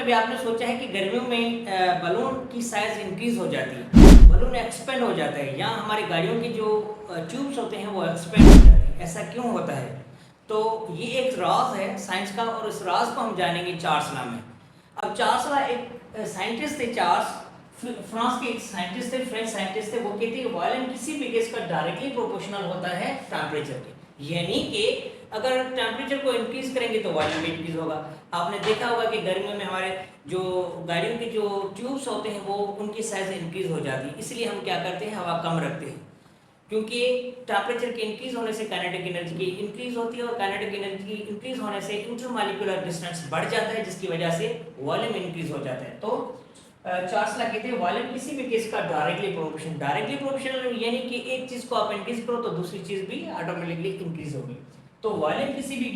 कभी आपने सोचा है कि गर्मियों में बलून की साइज इंक्रीज हो जाती है, बलून एक्सपेंड हो जाता है, या हमारी गाड़ियों के जो ट्यूब्स होते हैं वो एक्सपेंड हो जाते हैं, ऐसा क्यों होता है? तो ये एक राज है साइंस का, और इस राज को हम जानेंगे चार्ल्स लॉ में। अब चार्ल्स लॉ एक साइंटिस्ट थे, चार्ल्स फ्रांस के एक साइंटिस्ट थे, फ्रेंच साइंटिस्ट थे। वो कहते हैं कि वॉल्यूम किसी भी गैस का डायरेक्टली प्रोपोर्शनल होता है टेम्परेचर के, यानी कि अगर टेम्परेचर को इंक्रीज करेंगे तो वॉल्यूम भी इंक्रीज होगा। आपने देखा होगा कि गर्मियों में हमारे जो गाड़ियों के जो ट्यूब्स होते हैं वो उनकी साइज इंक्रीज हो जाती है, इसलिए हम क्या करते हैं, हवा कम रखते हैं, क्योंकि टेम्परेचर के इंक्रीज होने से काइनेटिक एनर्जी की इंक्रीज होती है, और काइनेटिक एनर्जी की इंक्रीज होने से इंटरमॉलिक्यूलर डिस्टेंस बढ़ जाता है, जिसकी वजह से वॉल्यूम इंक्रीज हो जाता है। तो चार्ल्स लॉ कहते हैं वॉल्यूम किसी भी केस का डायरेक्टली प्रोपोर्शनल, यानी कि एक चीज को आप इंक्रीज करो तो दूसरी चीज भी ऑटोमेटिकली इंक्रीज होगी। तो वॉल्यूम किसी भी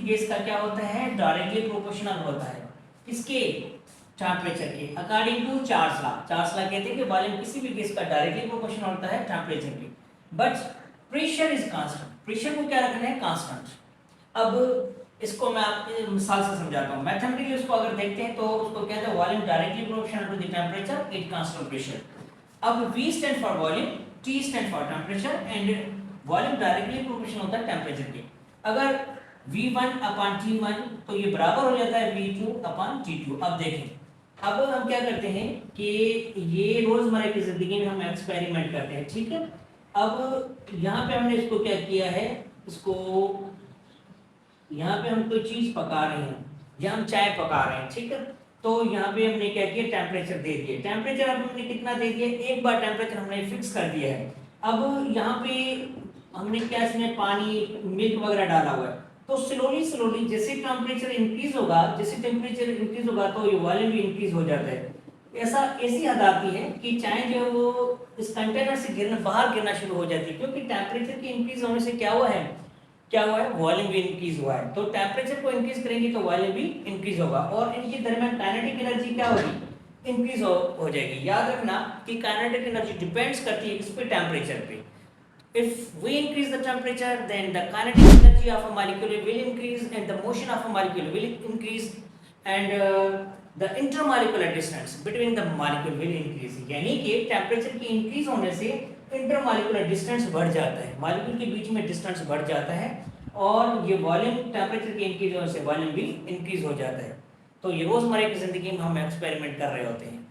गैस का क्या होता है, डायरेक्टली प्रोपोर्शनल होता है, किसके, टेम्परेचर के, अकॉर्डिंग टू चार्ल्स लॉ कहते हैं कि वॉल्यूम किसी भी गैस का डायरेक्टली प्रोपोर्शनल होता है टेम्परेचर के, but pressure is constant, pressure को क्या रखना है, कांस्टेंट। अब इसको मैं आपको मिसाल से समझाता हूँ। मैथमेटिकली उसको अगर देखते हैं तो उसको कहते हैं volume directly proportional to the temperature at constant pressure. अब V stand for volume, T stand for temperature, and volume directly proportional होता है टेम्परेचर के। अगर V1 अपॉन T1 तो ये बराबर हो जाता है V2 अपॉन T2। अब देखें, अब हम क्या करते हैं कि ये रोजमर्रा की जिंदगी में हम एक्सपेरिमेंट करते हैं, ठीक है। अब यहाँ पे हमने इसको क्या किया है, इसको यहाँ पे हम कोई चीज पका रहे हैं, या हम चाय पका रहे हैं, ठीक है। तो यहाँ पे हमने क्या किया, टेम्परेचर दे दिया, टेम्परेचर अब हमने कितना दे दिया, एक बार टेम्परेचर हमने फिक्स कर दिया है। अब यहाँ पे हमने क्या, इसमें पानी मिल्क वगैरह डाला हुआ है, तो स्लोली जैसे टेम्परेचर इंक्रीज होगा तो ये वॉल्यूम भी इंक्रीज हो जाता है। ऐसी हद आती है कि चाय जो है वो इस कंटेनर से बाहर गिरना शुरू हो जाती है, क्योंकि टेम्परेचर के इंक्रीज होने से क्या हुआ है, वॉल्यूम भी इंक्रीज हुआ है। तो टेम्परेचर को इंक्रीज करेंगे तो वॉल्यूम भी इंक्रीज होगा, और इनके दरमियान काइनेटिक एनर्जी क्या होगी, इंक्रीज हो जाएगी। याद रखना कि काइनेटिक एनर्जी डिपेंड्स करती है किस पे, टेम्परेचर पे। If we increase the temperature, then the kinetic energy of a molecule will increase, and the motion of a molecule will increase, and the intermolecular distance between the molecule will increase। यानी कि temperature की increase होने से intermolecular distance बढ़ जाता है, molecule के बीच में डिस्टेंस बढ़ जाता है, और ये वॉल्यूम टेम्परेचर के इंक्रीज होने से वॉल्यूम भी इंक्रीज हो जाता है। तो ये रोजमर्रा की जिंदगी में हम एक्सपेरिमेंट कर रहे होते हैं।